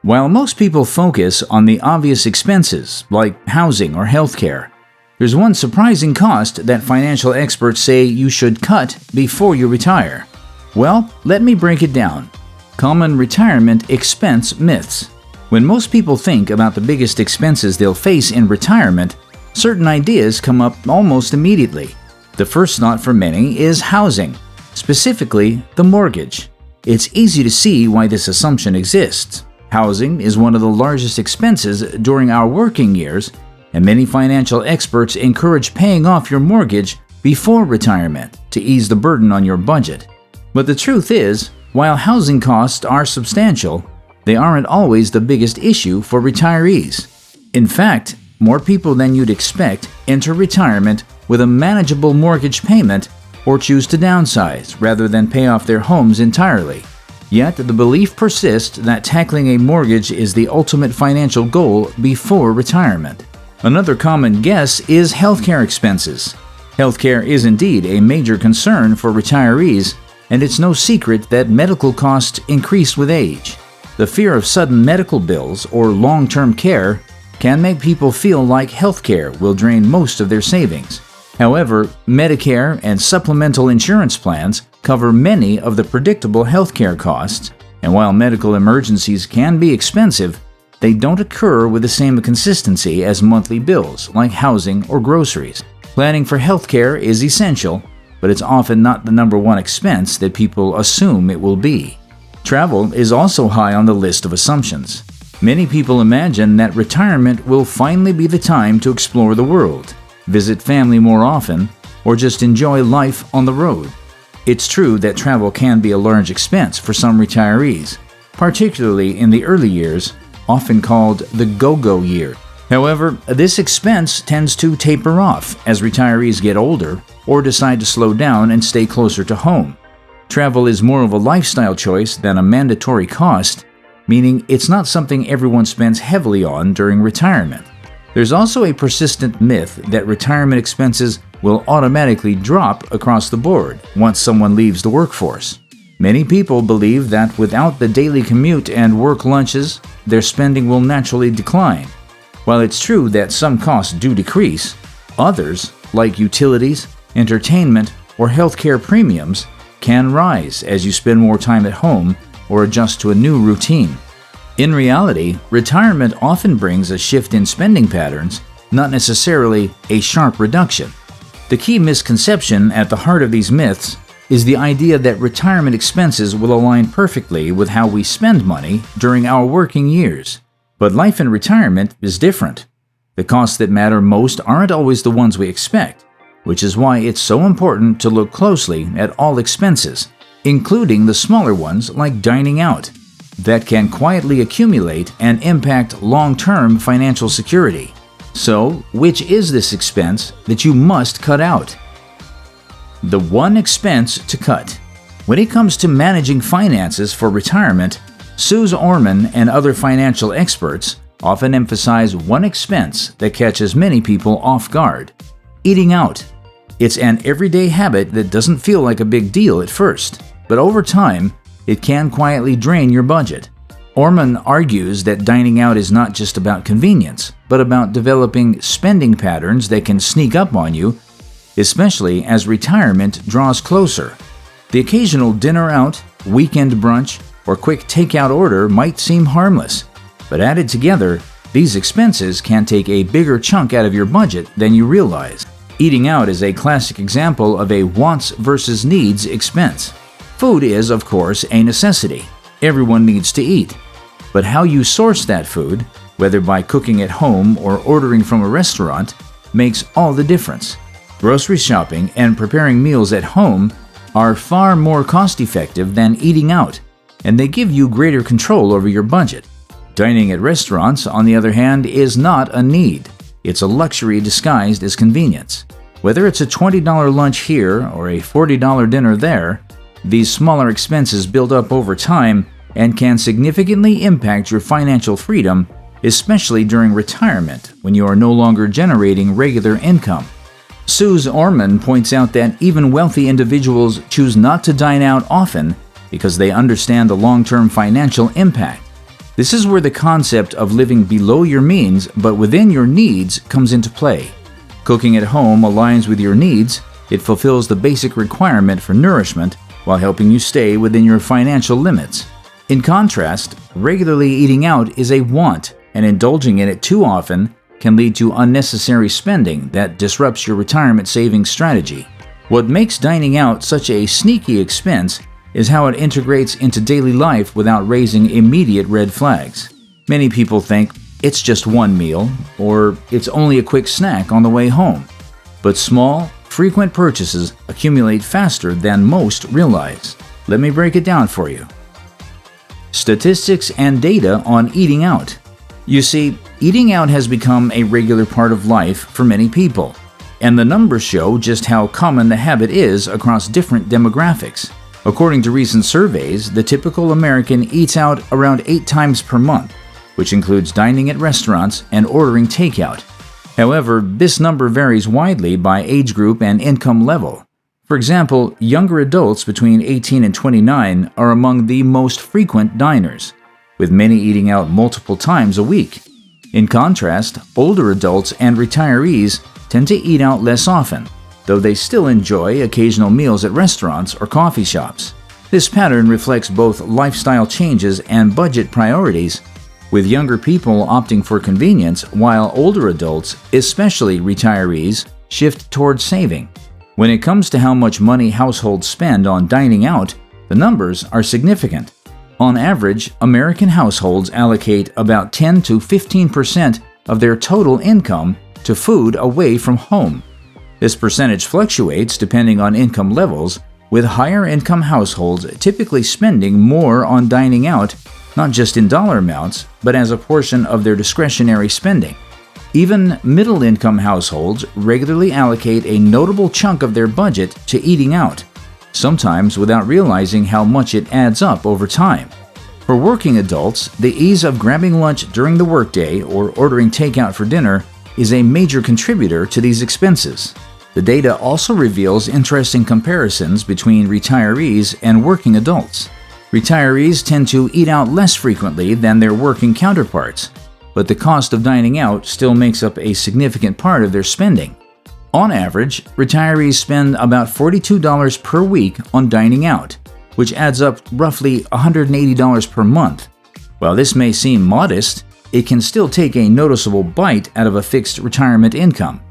While most people focus on the obvious expenses like housing or healthcare, there's one surprising cost that financial experts say you should cut before you retire. Well, let me break it down. Common retirement expense myths. When most people think about the biggest expenses they'll face in retirement, certain ideas come up almost immediately. The first thought for many is housing, specifically the mortgage. It's easy to see why this assumption exists. Housing is one of the largest expenses during our working years, and many financial experts encourage paying off your mortgage before retirement to ease the burden on your budget. But the truth is, while housing costs are substantial, they aren't always the biggest issue for retirees. In fact, more people than you'd expect enter retirement with a manageable mortgage payment or choose to downsize rather than pay off their homes entirely. Yet the belief persists that tackling a mortgage is the ultimate financial goal before retirement. Another common guess is healthcare expenses. Healthcare is indeed a major concern for retirees, and it's no secret that medical costs increase with age. The fear of sudden medical bills or long-term care can make people feel like healthcare will drain most of their savings. However, Medicare and supplemental insurance plans cover many of the predictable healthcare costs, and while medical emergencies can be expensive, they don't occur with the same consistency as monthly bills like housing or groceries. Planning for healthcare is essential, but it's often not the number one expense that people assume it will be. Travel is also high on the list of assumptions. Many people imagine that retirement will finally be the time to explore the world, visit family more often, or just enjoy life on the road. It's true that travel can be a large expense for some retirees, particularly in the early years, often called the go-go year. However, this expense tends to taper off as retirees get older or decide to slow down and stay closer to home. Travel is more of a lifestyle choice than a mandatory cost, meaning it's not something everyone spends heavily on during retirement. There's also a persistent myth that retirement expenses will automatically drop across the board once someone leaves the workforce. Many people believe that without the daily commute and work lunches, their spending will naturally decline. While it's true that some costs do decrease, others, like utilities, entertainment, or healthcare premiums, can rise as you spend more time at home or adjust to a new routine. In reality, retirement often brings a shift in spending patterns, not necessarily a sharp reduction. The key misconception at the heart of these myths is the idea that retirement expenses will align perfectly with how we spend money during our working years. But life in retirement is different. The costs that matter most aren't always the ones we expect, which is why it's so important to look closely at all expenses, including the smaller ones like dining out, that can quietly accumulate and impact long-term financial security. So, which is this expense that you must cut out? The one expense to cut. When it comes to managing finances for retirement, Suze Orman and other financial experts often emphasize one expense that catches many people off guard: eating out. It's an everyday habit that doesn't feel like a big deal at first, but over time, it can quietly drain your budget. Orman argues that dining out is not just about convenience, but about developing spending patterns that can sneak up on you, especially as retirement draws closer. The occasional dinner out, weekend brunch, or quick takeout order might seem harmless, but added together, these expenses can take a bigger chunk out of your budget than you realize. Eating out is a classic example of a wants versus needs expense. Food is, of course, a necessity. Everyone needs to eat. But how you source that food, whether by cooking at home or ordering from a restaurant, makes all the difference. Grocery shopping and preparing meals at home are far more cost-effective than eating out, and they give you greater control over your budget. Dining at restaurants, on the other hand, is not a need. It's a luxury disguised as convenience. Whether it's a $20 lunch here or a $40 dinner there, these smaller expenses build up over time and can significantly impact your financial freedom, especially during retirement when you are no longer generating regular income. Suze Orman points out that even wealthy individuals choose not to dine out often because they understand the long-term financial impact. This is where the concept of living below your means but within your needs comes into play. Cooking at home aligns with your needs. It fulfills the basic requirement for nourishment while helping you stay within your financial limits. In contrast, regularly eating out is a want, and indulging in it too often can lead to unnecessary spending that disrupts your retirement savings strategy. What makes dining out such a sneaky expense is how it integrates into daily life without raising immediate red flags. Many people think it's just one meal, or it's only a quick snack on the way home. But small, frequent purchases accumulate faster than most realize. Let me break it down for you. Statistics and data on eating out. You see, eating out has become a regular part of life for many people, and the numbers show just how common the habit is across different demographics. According to recent surveys, the typical American eats out around 8 times per month, which includes dining at restaurants and ordering takeout. However, this number varies widely by age group and income level. For example, younger adults between 18 and 29 are among the most frequent diners, with many eating out multiple times a week. In contrast, older adults and retirees tend to eat out less often, though they still enjoy occasional meals at restaurants or coffee shops. This pattern reflects both lifestyle changes and budget priorities, with younger people opting for convenience while older adults, especially retirees, shift towards saving. When it comes to how much money households spend on dining out, the numbers are significant. On average, American households allocate about 10 to 15% of their total income to food away from home. This percentage fluctuates depending on income levels, with higher income households typically spending more on dining out, not just in dollar amounts, but as a portion of their discretionary spending. Even middle-income households regularly allocate a notable chunk of their budget to eating out, sometimes without realizing how much it adds up over time. For working adults, the ease of grabbing lunch during the workday or ordering takeout for dinner is a major contributor to these expenses. The data also reveals interesting comparisons between retirees and working adults. Retirees tend to eat out less frequently than their working counterparts, but the cost of dining out still makes up a significant part of their spending. On average, retirees spend about $42 per week on dining out, which adds up roughly $180 per month. While this may seem modest, it can still take a noticeable bite out of a fixed retirement income.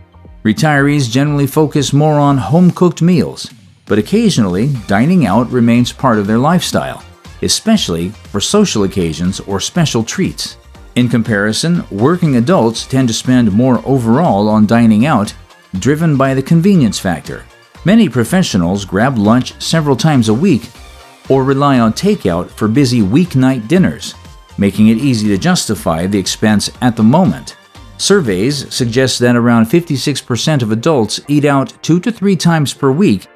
Retirees generally focus more on home-cooked meals, but occasionally dining out remains part of their lifestyle, especially for social occasions or special treats. In comparison, working adults tend to spend more overall on dining out, driven by the convenience factor. Many professionals grab lunch several times a week or rely on takeout for busy weeknight dinners, making it easy to justify the expense at the moment. Surveys suggest that around 56% of adults eat out 2 to 3 times per week,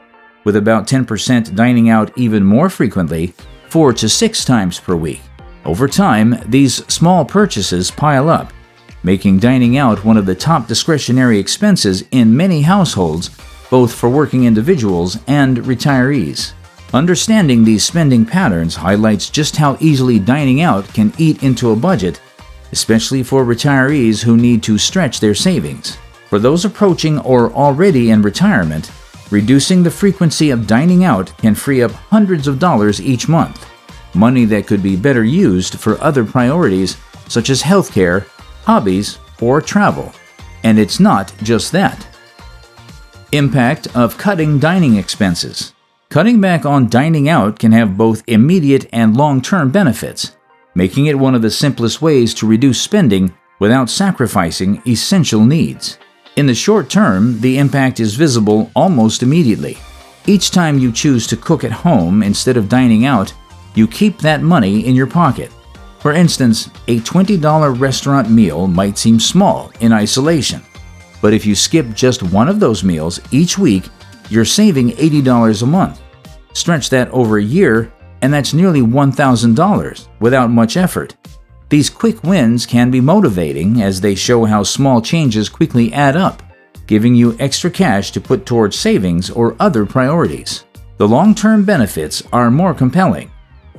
with about 10% dining out even more frequently, 4 to 6 times per week. Over time, these small purchases pile up, making dining out one of the top discretionary expenses in many households, both for working individuals and retirees. Understanding these spending patterns highlights just how easily dining out can eat into a budget, especially for retirees who need to stretch their savings. For those approaching or already in retirement, reducing the frequency of dining out can free up hundreds of dollars each month, money that could be better used for other priorities such as healthcare, hobbies, or travel. And it's not just that. Impact of cutting dining expenses. Cutting back on dining out can have both immediate and long-term benefits, making it one of the simplest ways to reduce spending without sacrificing essential needs. In the short term, the impact is visible almost immediately. Each time you choose to cook at home instead of dining out, you keep that money in your pocket. For instance, a $20 restaurant meal might seem small in isolation, but if you skip just one of those meals each week, you're saving $80 a month. Stretch that over a year, and that's nearly $1,000 without much effort. These quick wins can be motivating as they show how small changes quickly add up, giving you extra cash to put towards savings or other priorities. The long-term benefits are more compelling.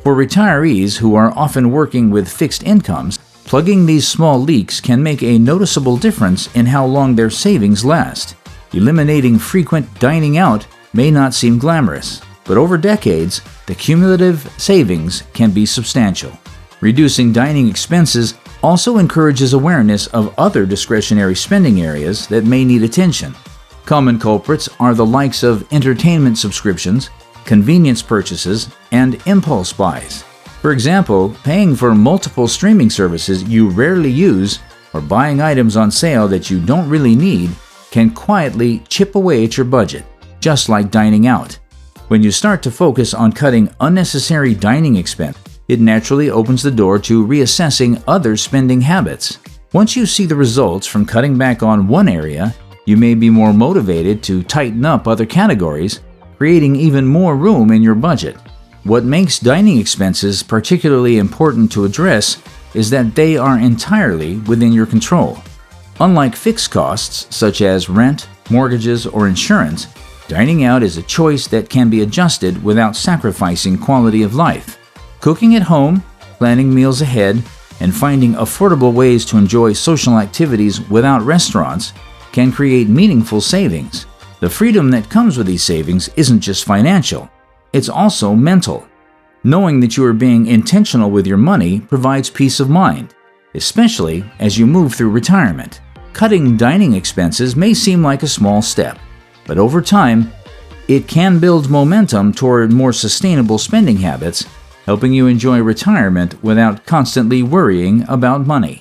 For retirees who are often working with fixed incomes, plugging these small leaks can make a noticeable difference in how long their savings last. Eliminating frequent dining out may not seem glamorous, but over decades, the cumulative savings can be substantial. Reducing dining expenses also encourages awareness of other discretionary spending areas that may need attention. Common culprits are the likes of entertainment subscriptions, convenience purchases, and impulse buys. For example, paying for multiple streaming services you rarely use or buying items on sale that you don't really need can quietly chip away at your budget, just like dining out. When you start to focus on cutting unnecessary dining expense, it naturally opens the door to reassessing other spending habits. Once you see the results from cutting back on one area, you may be more motivated to tighten up other categories, creating even more room in your budget. What makes dining expenses particularly important to address is that they are entirely within your control. Unlike fixed costs such as rent, mortgages, or insurance, dining out is a choice that can be adjusted without sacrificing quality of life. Cooking at home, planning meals ahead, and finding affordable ways to enjoy social activities without restaurants can create meaningful savings. The freedom that comes with these savings isn't just financial, it's also mental. Knowing that you are being intentional with your money provides peace of mind, especially as you move through retirement. Cutting dining expenses may seem like a small step, but over time, it can build momentum toward more sustainable spending habits, helping you enjoy retirement without constantly worrying about money.